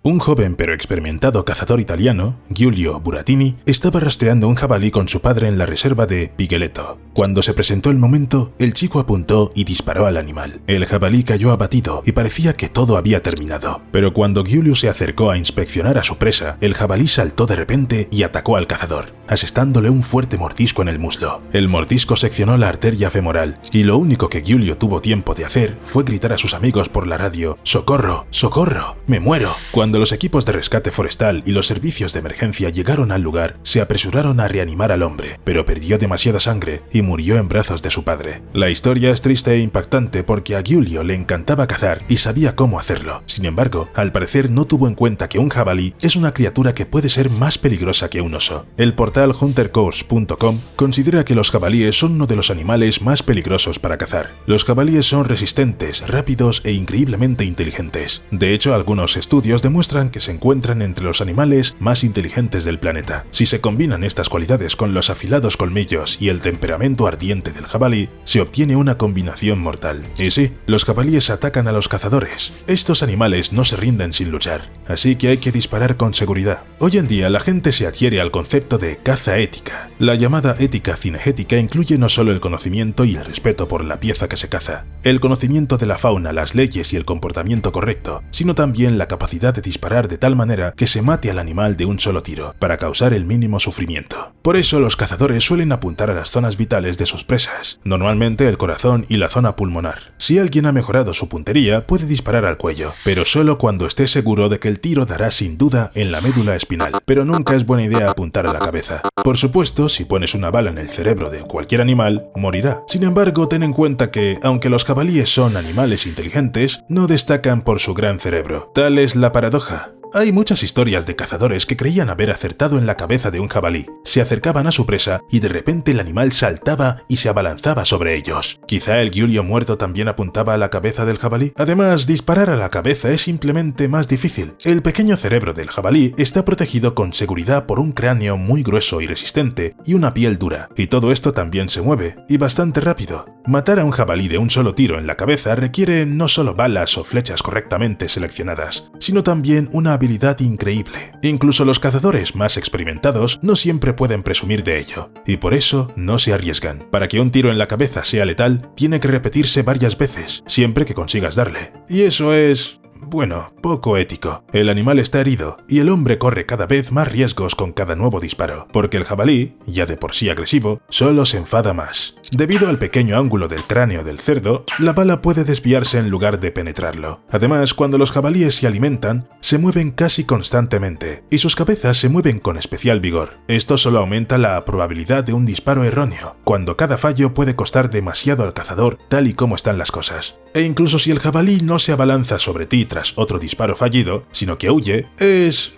Un joven pero experimentado cazador italiano, Giulio Burattini, estaba rastreando un jabalí con su padre en la reserva de Pigheletto. Cuando se presentó el momento, el chico apuntó y disparó al animal. El jabalí cayó abatido y parecía que todo había terminado. Pero cuando Giulio se acercó a inspeccionar a su presa, el jabalí saltó de repente y atacó al cazador, asestándole un fuerte mordisco en el muslo. El mordisco seccionó la arteria femoral y lo único que Giulio tuvo tiempo de hacer fue gritar a sus amigos por la radio: ¡Socorro! ¡Socorro! ¡Me muero! Cuando los equipos de rescate forestal y los servicios de emergencia llegaron al lugar, se apresuraron a reanimar al hombre, pero perdió demasiada sangre y murió en brazos de su padre. La historia es triste e impactante porque a Giulio le encantaba cazar y sabía cómo hacerlo. Sin embargo, al parecer no tuvo en cuenta que un jabalí es una criatura que puede ser más peligrosa que un oso. El portal huntercourse.com considera que los jabalíes son uno de los animales más peligrosos para cazar. Los jabalíes son resistentes, rápidos e increíblemente inteligentes. De hecho, algunos estudios demuestran que se encuentran entre los animales más inteligentes del planeta. Si se combinan estas cualidades con los afilados colmillos y el temperamento ardiente del jabalí, se obtiene una combinación mortal. Y sí, los jabalíes atacan a los cazadores. Estos animales no se rinden sin luchar, así que hay que disparar con seguridad. Hoy en día la gente se adhiere al concepto de caza ética. La llamada ética cinegética incluye no solo el conocimiento y el respeto por la pieza que se caza, el conocimiento de la fauna, las leyes y el comportamiento correcto, sino también la capacidad de disparar de tal manera que se mate al animal de un solo tiro, para causar el mínimo sufrimiento. Por eso los cazadores suelen apuntar a las zonas vitales de sus presas, normalmente el corazón y la zona pulmonar. Si alguien ha mejorado su puntería, puede disparar al cuello, pero solo cuando esté seguro de que el tiro dará sin duda en la médula espinal, pero nunca es buena idea apuntar a la cabeza. Por supuesto, si pones una bala en el cerebro de cualquier animal, morirá. Sin embargo, ten en cuenta que, aunque los jabalíes son animales inteligentes, no destacan por su gran cerebro. Tal es la paradoja. Hay muchas historias de cazadores que creían haber acertado en la cabeza de un jabalí. Se acercaban a su presa y de repente el animal saltaba y se abalanzaba sobre ellos. Quizá el Giulio muerto también apuntaba a la cabeza del jabalí. Además, disparar a la cabeza es simplemente más difícil. El pequeño cerebro del jabalí está protegido con seguridad por un cráneo muy grueso y resistente y una piel dura. Y todo esto también se mueve, y bastante rápido. Matar a un jabalí de un solo tiro en la cabeza requiere no solo balas o flechas correctamente seleccionadas, sino también una habilidad increíble. Incluso los cazadores más experimentados no siempre pueden presumir de ello, y por eso no se arriesgan. Para que un tiro en la cabeza sea letal, tiene que repetirse varias veces, siempre que consigas darle. Y eso es... bueno, poco ético. El animal está herido y el hombre corre cada vez más riesgos con cada nuevo disparo, porque el jabalí, ya de por sí agresivo, solo se enfada más. Debido al pequeño ángulo del cráneo del cerdo, la bala puede desviarse en lugar de penetrarlo. Además, cuando los jabalíes se alimentan, se mueven casi constantemente, y sus cabezas se mueven con especial vigor. Esto solo aumenta la probabilidad de un disparo erróneo, cuando cada fallo puede costar demasiado al cazador tal y como están las cosas. E incluso si el jabalí no se abalanza sobre ti tras otro disparo fallido, sino que huye, es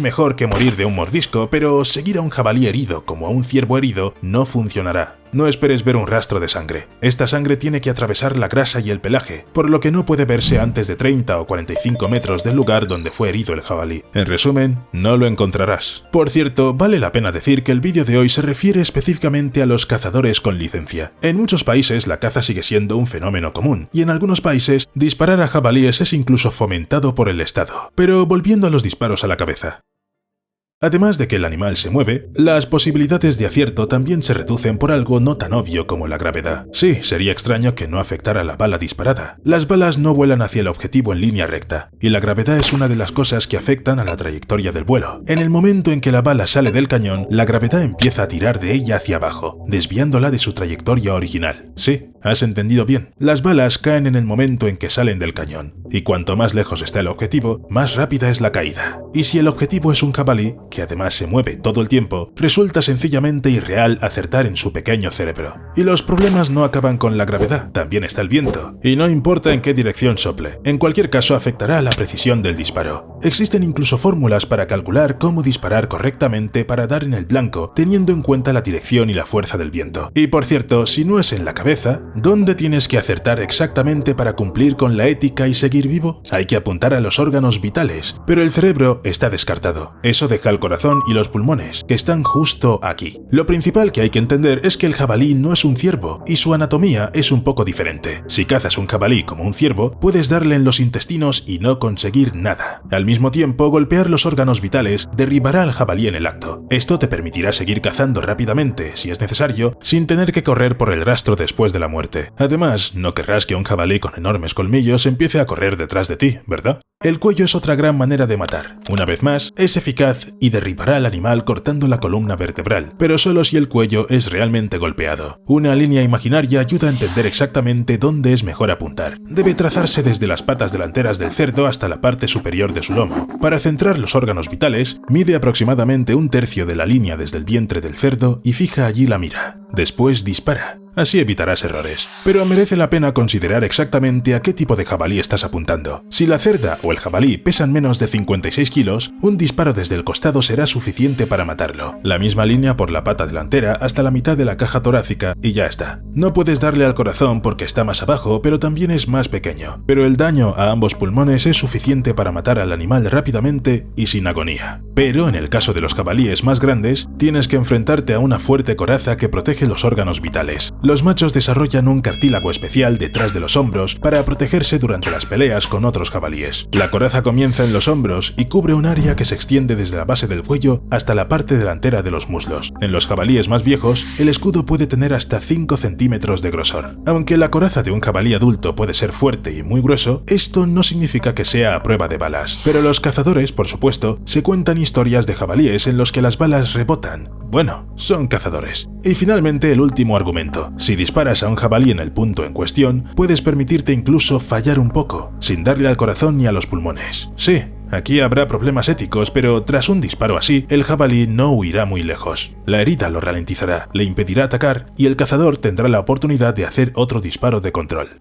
mejor que morir de un mordisco, pero seguir a un jabalí herido como a un ciervo herido no funcionará. No esperes ver un rastro de sangre. Esta sangre tiene que atravesar la grasa y el pelaje, por lo que no puede verse antes de 30 o 45 metros del lugar donde fue herido el jabalí. En resumen, no lo encontrarás. Por cierto, vale la pena decir que el vídeo de hoy se refiere específicamente a los cazadores con licencia. En muchos países la caza sigue siendo un fenómeno común, y en algunos países disparar a jabalíes es incluso fomentado por el Estado. Pero volviendo a los disparos a la cabeza. Además de que el animal se mueve, las posibilidades de acierto también se reducen por algo no tan obvio como la gravedad. Sí, sería extraño que no afectara la bala disparada. Las balas no vuelan hacia el objetivo en línea recta, y la gravedad es una de las cosas que afectan a la trayectoria del vuelo. En el momento en que la bala sale del cañón, la gravedad empieza a tirar de ella hacia abajo, desviándola de su trayectoria original. Sí, has entendido bien. Las balas caen en el momento en que salen del cañón, y cuanto más lejos está el objetivo, más rápida es la caída. Y si el objetivo es un jabalí, que además se mueve todo el tiempo, resulta sencillamente irreal acertar en su pequeño cerebro. Y los problemas no acaban con la gravedad, también está el viento, y no importa en qué dirección sople, en cualquier caso afectará a la precisión del disparo. Existen incluso fórmulas para calcular cómo disparar correctamente para dar en el blanco, teniendo en cuenta la dirección y la fuerza del viento. Y por cierto, si no es en la cabeza, ¿Dónde tienes que acertar exactamente para cumplir con la ética y seguir vivo? Hay que apuntar a los órganos vitales, pero el cerebro está descartado. Eso deja el corazón y los pulmones, que están justo aquí. Lo principal que hay que entender es que el jabalí no es un ciervo y su anatomía es un poco diferente. Si cazas un jabalí como un ciervo, puedes darle en los intestinos y no conseguir nada. Al mismo tiempo, golpear los órganos vitales derribará al jabalí en el acto. Esto te permitirá seguir cazando rápidamente, si es necesario, sin tener que correr por el rastro después de la muerte. Además, no querrás que un jabalí con enormes colmillos empiece a correr detrás de ti, ¿verdad? El cuello es otra gran manera de matar. Una vez más, es eficaz y derribará al animal cortando la columna vertebral, pero solo si el cuello es realmente golpeado. Una línea imaginaria ayuda a entender exactamente dónde es mejor apuntar. Debe trazarse desde las patas delanteras del cerdo hasta la parte superior de su lomo. Para centrar los órganos vitales, mide aproximadamente 1/3 de la línea desde el vientre del cerdo y fija allí la mira. Después dispara. Así evitarás errores. Pero merece la pena considerar exactamente a qué tipo de jabalí estás apuntando. Si la cerda o el jabalí pesan menos de 56 kilos, un disparo desde el costado será suficiente para matarlo. La misma línea por la pata delantera hasta la mitad de la caja torácica y ya está. No puedes darle al corazón porque está más abajo, pero también es más pequeño. Pero el daño a ambos pulmones es suficiente para matar al animal rápidamente y sin agonía. Pero en el caso de los jabalíes más grandes, tienes que enfrentarte a una fuerte coraza que protege los órganos vitales. Los machos desarrollan un cartílago especial detrás de los hombros para protegerse durante las peleas con otros jabalíes. La coraza comienza en los hombros y cubre un área que se extiende desde la base del cuello hasta la parte delantera de los muslos. En los jabalíes más viejos, el escudo puede tener hasta 5 centímetros de grosor. Aunque la coraza de un jabalí adulto puede ser fuerte y muy grueso, esto no significa que sea a prueba de balas. Pero los cazadores, por supuesto, se cuentan historias de jabalíes en los que las balas rebotan. Bueno, son cazadores. Y finalmente el último argumento. Si disparas a un jabalí en el punto en cuestión, puedes permitirte incluso fallar un poco, sin darle al corazón ni a los pulmones. Sí, aquí habrá problemas éticos, pero tras un disparo así, el jabalí no huirá muy lejos. La herida lo ralentizará, le impedirá atacar y el cazador tendrá la oportunidad de hacer otro disparo de control.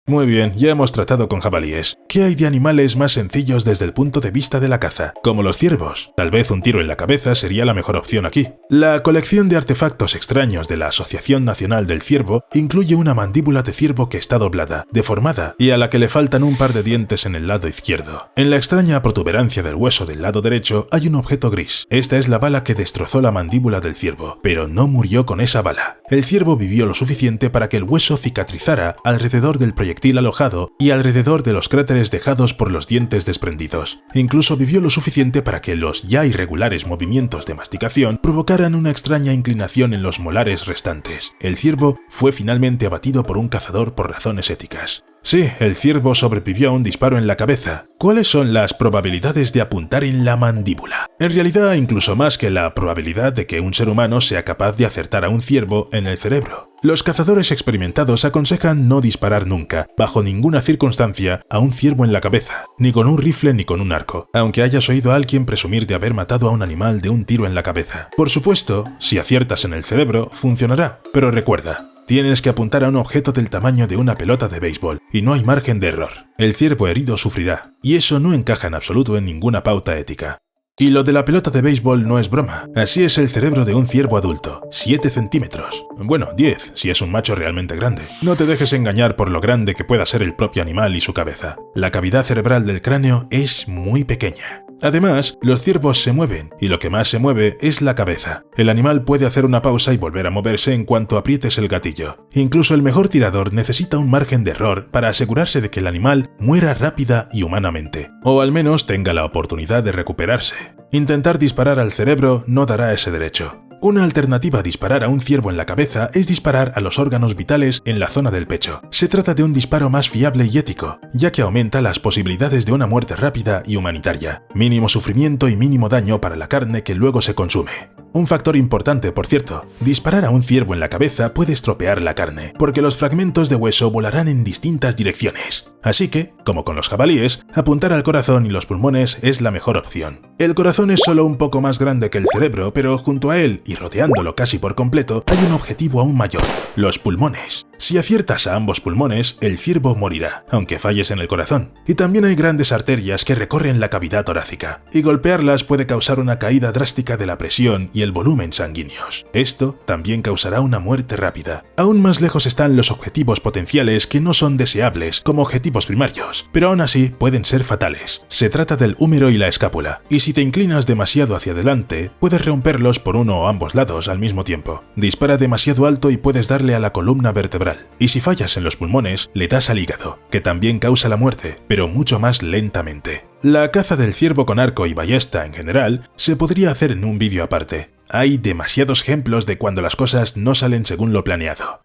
Muy bien, ya hemos tratado con jabalíes. ¿Qué hay de animales más sencillos desde el punto de vista de la caza? Como los ciervos. Tal vez un tiro en la cabeza sería la mejor opción aquí. La colección de artefactos extraños de la Asociación Nacional del Ciervo incluye una mandíbula de ciervo que está doblada, deformada y a la que le faltan un par de dientes en el lado izquierdo. En la extraña protuberancia del hueso del lado derecho hay un objeto gris. Esta es la bala que destrozó la mandíbula del ciervo, pero no murió con esa bala. El ciervo vivió lo suficiente para que el hueso cicatrizara alrededor del proyectil alojado y alrededor de los cráteres dejados por los dientes desprendidos. Incluso vivió lo suficiente para que los ya irregulares movimientos de masticación provocaran una extraña inclinación en los molares restantes. El ciervo fue finalmente abatido por un cazador por razones éticas. Sí, el ciervo sobrevivió a un disparo en la cabeza. ¿Cuáles son las probabilidades de apuntar en la mandíbula? En realidad, incluso más que la probabilidad de que un ser humano sea capaz de acertar a un ciervo en el cerebro. Los cazadores experimentados aconsejan no disparar nunca, bajo ninguna circunstancia, a un ciervo en la cabeza, ni con un rifle ni con un arco, aunque hayas oído a alguien presumir de haber matado a un animal de un tiro en la cabeza. Por supuesto, si aciertas en el cerebro, funcionará, pero recuerda, tienes que apuntar a un objeto del tamaño de una pelota de béisbol, y no hay margen de error. El ciervo herido sufrirá, y eso no encaja en absoluto en ninguna pauta ética. Y lo de la pelota de béisbol no es broma. Así es el cerebro de un ciervo adulto, 7 centímetros. Bueno, 10, si es un macho realmente grande. No te dejes engañar por lo grande que pueda ser el propio animal y su cabeza. La cavidad cerebral del cráneo es muy pequeña. Además, los ciervos se mueven, y lo que más se mueve es la cabeza. El animal puede hacer una pausa y volver a moverse en cuanto aprietes el gatillo. Incluso el mejor tirador necesita un margen de error para asegurarse de que el animal muera rápida y humanamente, o al menos tenga la oportunidad de recuperarse. Intentar disparar al cerebro no dará ese derecho. Una alternativa a disparar a un ciervo en la cabeza es disparar a los órganos vitales en la zona del pecho. Se trata de un disparo más fiable y ético, ya que aumenta las posibilidades de una muerte rápida y humanitaria. Mínimo sufrimiento y mínimo daño para la carne que luego se consume. Un factor importante, por cierto, disparar a un ciervo en la cabeza puede estropear la carne, porque los fragmentos de hueso volarán en distintas direcciones. Así que, como con los jabalíes, apuntar al corazón y los pulmones es la mejor opción. El corazón es solo un poco más grande que el cerebro, pero junto a él y rodeándolo casi por completo, hay un objetivo aún mayor: los pulmones. Si aciertas a ambos pulmones, el ciervo morirá, aunque falles en el corazón. Y también hay grandes arterias que recorren la cavidad torácica, y golpearlas puede causar una caída drástica de la presión y el volumen sanguíneos. Esto también causará una muerte rápida. Aún más lejos están los objetivos potenciales que no son deseables como objetivos primarios, pero aún así pueden ser fatales. Se trata del húmero y la escápula, y si te inclinas demasiado hacia adelante, puedes romperlos por uno o ambos lados al mismo tiempo. Dispara demasiado alto y puedes darle a la columna vertebral. Y si fallas en los pulmones, le das al hígado, que también causa la muerte, pero mucho más lentamente. La caza del ciervo con arco y ballesta en general se podría hacer en un vídeo aparte. Hay demasiados ejemplos de cuando las cosas no salen según lo planeado.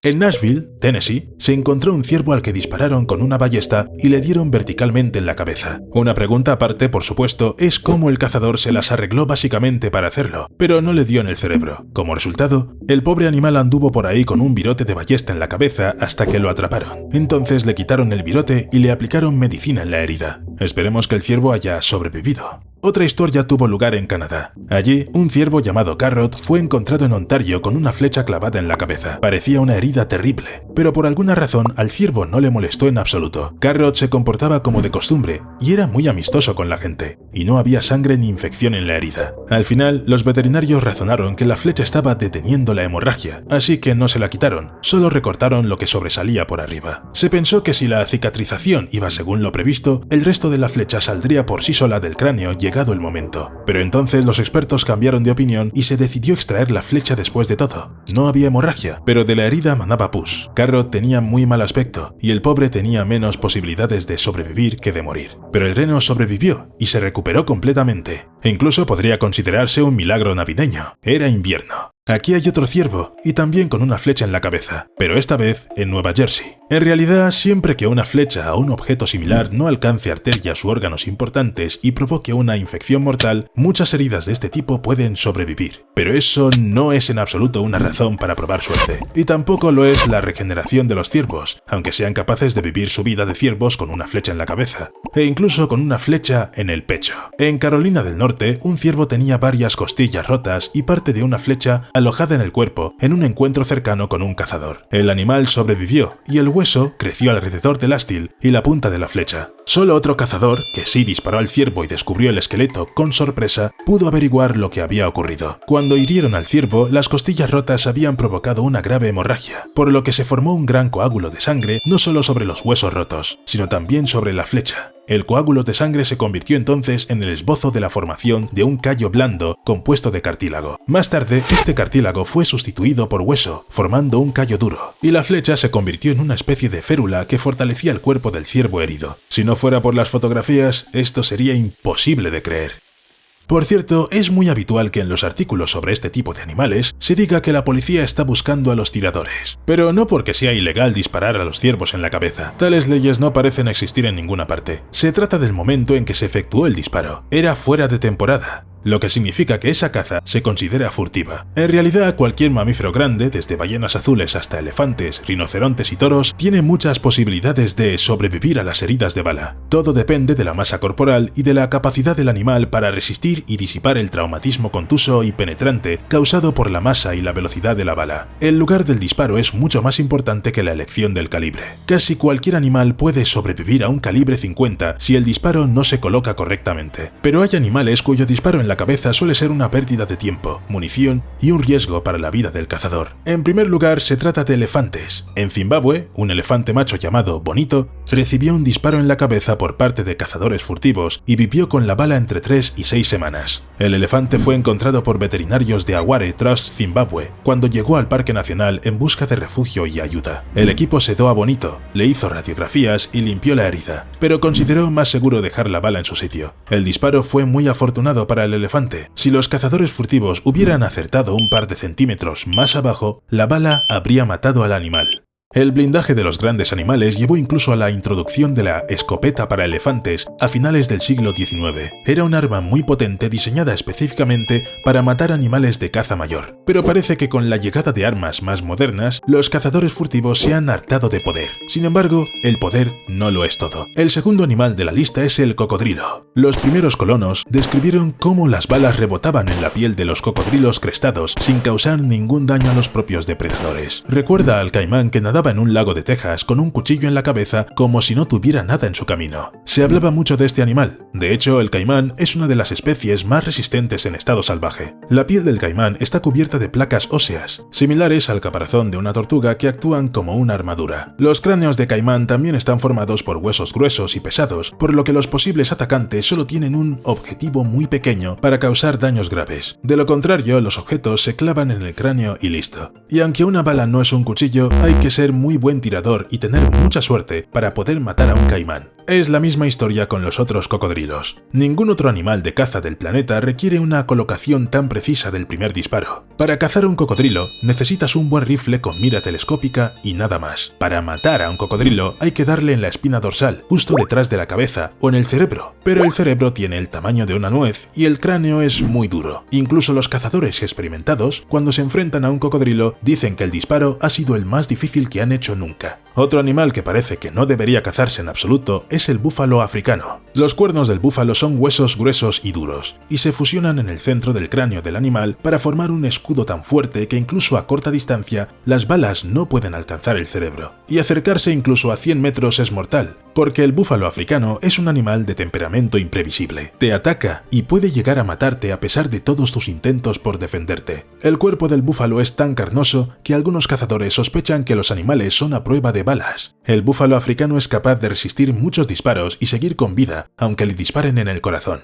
En Nashville, Tennessee, se encontró un ciervo al que dispararon con una ballesta y le dieron verticalmente en la cabeza. Una pregunta aparte, por supuesto, es cómo el cazador se las arregló básicamente para hacerlo, pero no le dio en el cerebro. Como resultado, el pobre animal anduvo por ahí con un virote de ballesta en la cabeza hasta que lo atraparon. Entonces le quitaron el virote y le aplicaron medicina en la herida. Esperemos que el ciervo haya sobrevivido. Otra historia tuvo lugar en Canadá. Allí, un ciervo llamado Carrot fue encontrado en Ontario con una flecha clavada en la cabeza. Parecía una herida terrible, pero por alguna razón al ciervo no le molestó en absoluto. Carrot se comportaba como de costumbre y era muy amistoso con la gente, y no había sangre ni infección en la herida. Al final, los veterinarios razonaron que la flecha estaba deteniendo la hemorragia, así que no se la quitaron, solo recortaron lo que sobresalía por arriba. Se pensó que si la cicatrización iba según lo previsto, el resto de la flecha saldría por sí sola del cráneo llegado el momento. Pero entonces los expertos cambiaron de opinión y se decidió extraer la flecha después de todo. No había hemorragia, pero de la herida manaba pus. Carrot tenía muy mal aspecto y el pobre tenía menos posibilidades de sobrevivir que de morir. Pero el reno sobrevivió y se recuperó completamente. E incluso podría considerarse un milagro navideño. Era invierno. Aquí hay otro ciervo, y también con una flecha en la cabeza, pero esta vez en Nueva Jersey. En realidad, siempre que una flecha o un objeto similar no alcance arterias u órganos importantes y provoque una infección mortal, muchas heridas de este tipo pueden sobrevivir. Pero eso no es en absoluto una razón para probar suerte. Y tampoco lo es la regeneración de los ciervos, aunque sean capaces de vivir su vida de ciervos con una flecha en la cabeza, e incluso con una flecha en el pecho. En Carolina del Norte, un ciervo tenía varias costillas rotas y parte de una flecha alojada en el cuerpo en un encuentro cercano con un cazador. El animal sobrevivió y el hueso creció alrededor del ástil y la punta de la flecha. Solo otro cazador, que sí disparó al ciervo y descubrió el esqueleto con sorpresa, pudo averiguar lo que había ocurrido. Cuando hirieron al ciervo, las costillas rotas habían provocado una grave hemorragia, por lo que se formó un gran coágulo de sangre no solo sobre los huesos rotos, sino también sobre la flecha. El coágulo de sangre se convirtió entonces en el esbozo de la formación de un callo blando compuesto de cartílago. Más tarde, este cartílago fue sustituido por hueso, formando un callo duro, y la flecha se convirtió en una especie de férula que fortalecía el cuerpo del ciervo herido. Si no fuera por las fotografías, esto sería imposible de creer. Por cierto, es muy habitual que en los artículos sobre este tipo de animales se diga que la policía está buscando a los tiradores. Pero no porque sea ilegal disparar a los ciervos en la cabeza. Tales leyes no parecen existir en ninguna parte. Se trata del momento en que se efectuó el disparo. Era fuera de temporada, lo que significa que esa caza se considera furtiva. En realidad, cualquier mamífero grande, desde ballenas azules hasta elefantes, rinocerontes y toros, tiene muchas posibilidades de sobrevivir a las heridas de bala. Todo depende de la masa corporal y de la capacidad del animal para resistir y disipar el traumatismo contuso y penetrante causado por la masa y la velocidad de la bala. El lugar del disparo es mucho más importante que la elección del calibre. Casi cualquier animal puede sobrevivir a un calibre 50 si el disparo no se coloca correctamente. Pero hay animales cuyo disparo en la cabeza suele ser una pérdida de tiempo, munición y un riesgo para la vida del cazador. En primer lugar, se trata de elefantes. En Zimbabue, un elefante macho llamado Bonito recibió un disparo en la cabeza por parte de cazadores furtivos y vivió con la bala entre 3 y 6 semanas. El elefante fue encontrado por veterinarios de Aware Trust, Zimbabue, cuando llegó al Parque Nacional en busca de refugio y ayuda. El equipo sedó a Bonito, le hizo radiografías y limpió la herida, pero consideró más seguro dejar la bala en su sitio. El disparo fue muy afortunado para el elefante. Si los cazadores furtivos hubieran acertado un par de centímetros más abajo, la bala habría matado al animal. El blindaje de los grandes animales llevó incluso a la introducción de la escopeta para elefantes a finales del siglo XIX. Era un arma muy potente diseñada específicamente para matar animales de caza mayor. Pero parece que con la llegada de armas más modernas, los cazadores furtivos se han hartado de poder. Sin embargo, el poder no lo es todo. El segundo animal de la lista es el cocodrilo. Los primeros colonos describieron cómo las balas rebotaban en la piel de los cocodrilos crestados sin causar ningún daño a los propios depredadores. Recuerda al caimán que nadaba en un lago de Texas con un cuchillo en la cabeza como si no tuviera nada en su camino. Se hablaba mucho de este animal. De hecho, el caimán es una de las especies más resistentes en estado salvaje. La piel del caimán está cubierta de placas óseas, similares al caparazón de una tortuga, que actúan como una armadura. Los cráneos de caimán también están formados por huesos gruesos y pesados, por lo que los posibles atacantes solo tienen un objetivo muy pequeño para causar daños graves. De lo contrario, los objetos se clavan en el cráneo y listo. Y aunque una bala no es un cuchillo, hay que ser muy buen tirador y tener mucha suerte para poder matar a un caimán. Es la misma historia con los otros cocodrilos. Ningún otro animal de caza del planeta requiere una colocación tan precisa del primer disparo. Para cazar un cocodrilo necesitas un buen rifle con mira telescópica y nada más. Para matar a un cocodrilo hay que darle en la espina dorsal, justo detrás de la cabeza o en el cerebro. Pero el cerebro tiene el tamaño de una nuez y el cráneo es muy duro. Incluso los cazadores experimentados, cuando se enfrentan a un cocodrilo, dicen que el disparo ha sido el más difícil que han hecho nunca. Otro animal que parece que no debería cazarse en absoluto es el búfalo africano. Los cuernos del búfalo son huesos gruesos y duros, y se fusionan en el centro del cráneo del animal para formar un escudo tan fuerte que incluso a corta distancia las balas no pueden alcanzar el cerebro. Y acercarse incluso a 100 metros es mortal, porque el búfalo africano es un animal de temperamento imprevisible. Te ataca y puede llegar a matarte a pesar de todos tus intentos por defenderte. El cuerpo del búfalo es tan carnoso que algunos cazadores sospechan que los animales son a prueba de balas. El búfalo africano es capaz de resistir muchos disparos y seguir con vida, aunque le disparen en el corazón.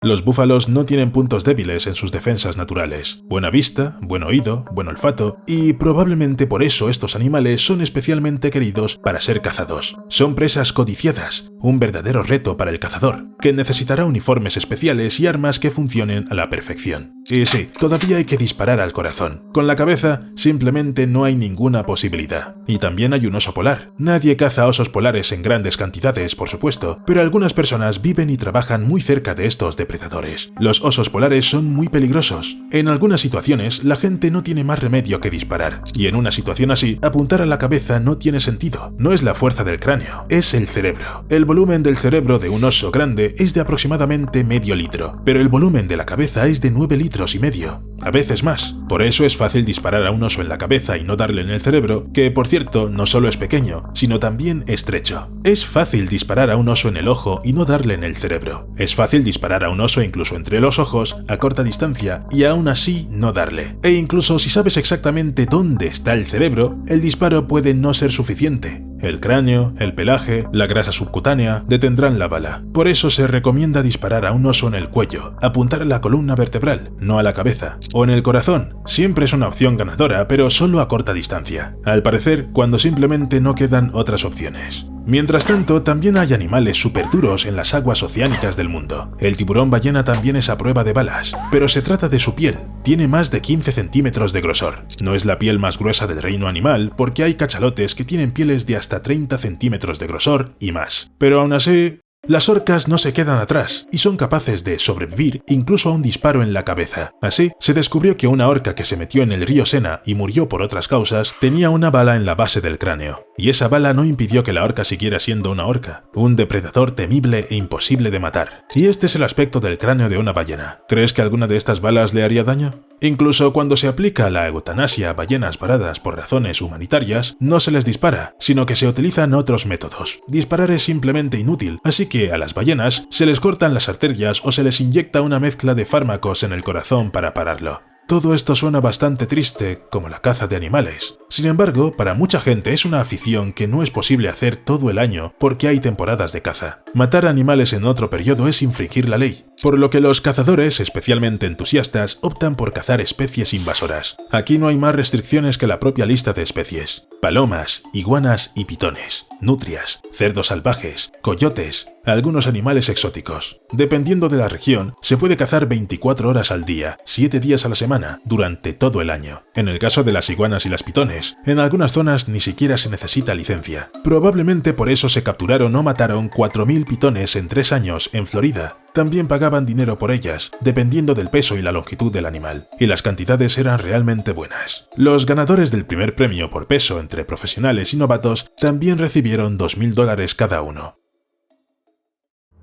Los búfalos no tienen puntos débiles en sus defensas naturales. Buena vista, buen oído, buen olfato, y probablemente por eso estos animales son especialmente queridos para ser cazados. Son presas codiciadas, un verdadero reto para el cazador, que necesitará uniformes especiales y armas que funcionen a la perfección. Y sí, todavía hay que disparar al corazón. Con la cabeza simplemente no hay ninguna posibilidad. Y también hay un oso polar. Nadie caza osos polares en grandes cantidades, por supuesto, pero algunas personas viven y trabajan muy cerca de estos depredadores. Los osos polares son muy peligrosos. En algunas situaciones, la gente no tiene más remedio que disparar. Y en una situación así, apuntar a la cabeza no tiene sentido. No es la fuerza del cráneo, es el cerebro. El volumen del cerebro de un oso grande es de aproximadamente medio litro, pero el volumen de la cabeza es de 9 litros y medio, a veces más. Por eso es fácil disparar a un oso en la cabeza y no darle en el cerebro, que por cierto no solo es pequeño, sino también estrecho. Es fácil disparar a un oso en el ojo y no darle en el cerebro. Es fácil disparar a un oso incluso entre los ojos a corta distancia y aún así no darle. E incluso si sabes exactamente dónde está el cerebro, el disparo puede no ser suficiente. El cráneo, el pelaje, la grasa subcutánea detendrán la bala. Por eso se recomienda disparar a un oso en el cuello, apuntar a la columna vertebral, no a la cabeza, o en el corazón. Siempre es una opción ganadora, pero solo a corta distancia. Al parecer, cuando simplemente no quedan otras opciones. Mientras tanto, también hay animales superduros en las aguas oceánicas del mundo. El tiburón ballena también es a prueba de balas, pero se trata de su piel. Tiene más de 15 centímetros de grosor. No es la piel más gruesa del reino animal, porque hay cachalotes que tienen pieles de hasta 30 centímetros de grosor y más. Pero aún así, las orcas no se quedan atrás y son capaces de sobrevivir incluso a un disparo en la cabeza. Así, se descubrió que una orca que se metió en el río Sena y murió por otras causas tenía una bala en la base del cráneo. Y esa bala no impidió que la orca siguiera siendo una orca, un depredador temible e imposible de matar. Y este es el aspecto del cráneo de una ballena. ¿Crees que alguna de estas balas le haría daño? Incluso cuando se aplica la eutanasia a ballenas varadas por razones humanitarias, no se les dispara, sino que se utilizan otros métodos. Disparar es simplemente inútil, así que a las ballenas se les cortan las arterias o se les inyecta una mezcla de fármacos en el corazón para pararlo. Todo esto suena bastante triste, como la caza de animales. Sin embargo, para mucha gente es una afición que no es posible hacer todo el año porque hay temporadas de caza. Matar animales en otro periodo es infringir la ley. por lo que los cazadores, especialmente entusiastas, optan por cazar especies invasoras. Aquí no hay más restricciones que la propia lista de especies: palomas, iguanas y pitones, nutrias, cerdos salvajes, coyotes, algunos animales exóticos. Dependiendo de la región, se puede cazar 24 horas al día, 7 días a la semana, durante todo el año. En el caso de las iguanas y las pitones, en algunas zonas ni siquiera se necesita licencia. Probablemente por eso se capturaron o mataron 4.000 pitones en 3 años en Florida. También pagaban dinero por ellas, dependiendo del peso y la longitud del animal, y las cantidades eran realmente buenas. Los ganadores del primer premio por peso entre profesionales y novatos también recibieron $2.000 cada uno.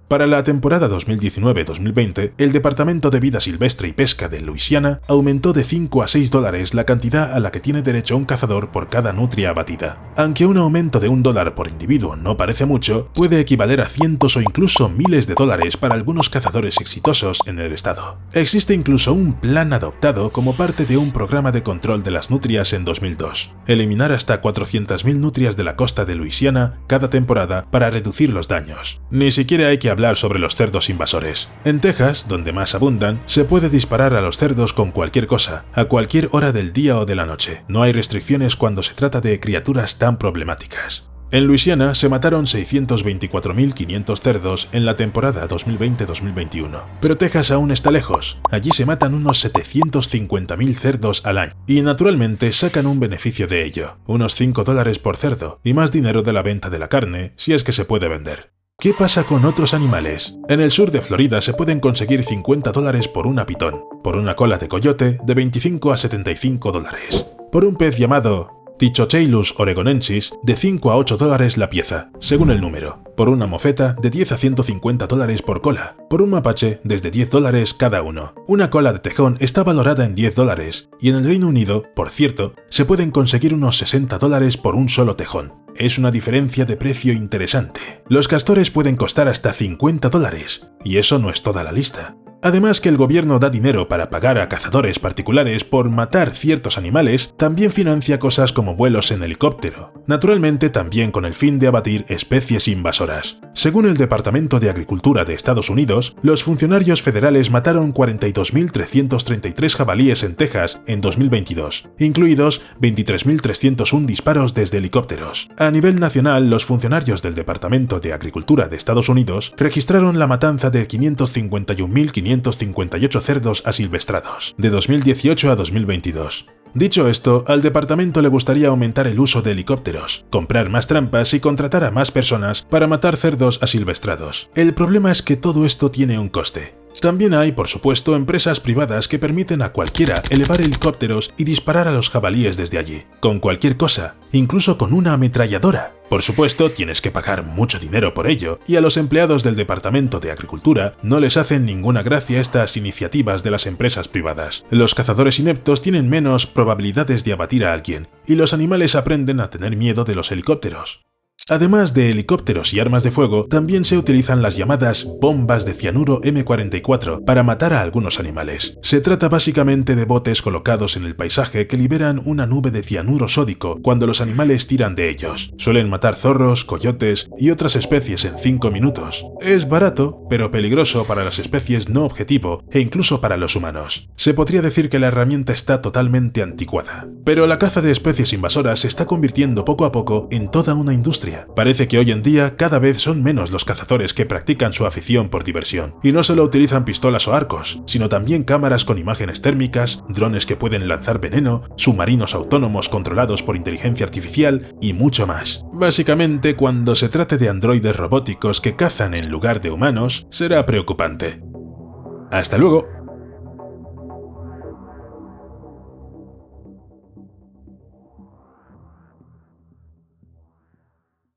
Para la temporada 2019-2020, el Departamento de Vida Silvestre y Pesca de Luisiana aumentó de $5 a $6 la cantidad a la que tiene derecho un cazador por cada nutria abatida. Aunque un aumento de $1 por individuo no parece mucho, puede equivaler a cientos o incluso miles de dólares para algunos cazadores exitosos en el estado. Existe incluso un plan adoptado como parte de un programa de control de las nutrias en 2002: eliminar hasta 400.000 nutrias de la costa de Luisiana cada temporada para reducir los daños. Ni siquiera hay que hablar sobre los cerdos invasores. En Texas, donde más abundan, se puede disparar a los cerdos con cualquier cosa, a cualquier hora del día o de la noche. No hay restricciones cuando se trata de criaturas tan problemáticas. En Luisiana se mataron 624.500 cerdos en la temporada 2020-2021. Pero Texas aún está lejos. Allí se matan unos 750.000 cerdos al año. Y naturalmente sacan un beneficio de ello, unos $5 por cerdo, y más dinero de la venta de la carne, si es que se puede vender. ¿Qué pasa con otros animales? En el sur de Florida se pueden conseguir $50 por una pitón, por una cola de coyote de $25 a $75, por un pez llamado Tichochailus oregonensis de $5 a $8 la pieza, según el número, por una mofeta de $10 a $150 por cola, por un mapache desde $10 cada uno. Una cola de tejón está valorada en $10 y en el Reino Unido, por cierto, se pueden conseguir unos $60 por un solo tejón. Es una diferencia de precio interesante. Los castores pueden costar hasta $50, y eso no es toda la lista. Además que el gobierno da dinero para pagar a cazadores particulares por matar ciertos animales, también financia cosas como vuelos en helicóptero, naturalmente también con el fin de abatir especies invasoras. Según el Departamento de Agricultura de Estados Unidos, los funcionarios federales mataron 42.333 jabalíes en Texas en 2022, incluidos 23.301 disparos desde helicópteros. A nivel nacional, los funcionarios del Departamento de Agricultura de Estados Unidos registraron la matanza de 551.558 cerdos asilvestrados, de 2018 a 2022. Dicho esto, al departamento le gustaría aumentar el uso de helicópteros, comprar más trampas y contratar a más personas para matar cerdos asilvestrados. El problema es que todo esto tiene un coste. También hay, por supuesto, empresas privadas que permiten a cualquiera elevar helicópteros y disparar a los jabalíes desde allí, con cualquier cosa, incluso con una ametralladora. Por supuesto, tienes que pagar mucho dinero por ello, y a los empleados del Departamento de Agricultura no les hacen ninguna gracia estas iniciativas de las empresas privadas. Los cazadores ineptos tienen menos probabilidades de abatir a alguien, y los animales aprenden a tener miedo de los helicópteros. Además de helicópteros y armas de fuego, también se utilizan las llamadas bombas de cianuro M44 para matar a algunos animales. Se trata básicamente de botes colocados en el paisaje que liberan una nube de cianuro sódico cuando los animales tiran de ellos. Suelen matar zorros, coyotes y otras especies en 5 minutos. Es barato, pero peligroso para las especies no objetivo e incluso para los humanos. Se podría decir que la herramienta está totalmente anticuada. Pero la caza de especies invasoras se está convirtiendo poco a poco en toda una industria. Parece que hoy en día cada vez son menos los cazadores que practican su afición por diversión, y no solo utilizan pistolas o arcos, sino también cámaras con imágenes térmicas, drones que pueden lanzar veneno, submarinos autónomos controlados por inteligencia artificial y mucho más. Básicamente, cuando se trate de androides robóticos que cazan en lugar de humanos, será preocupante. ¡Hasta luego!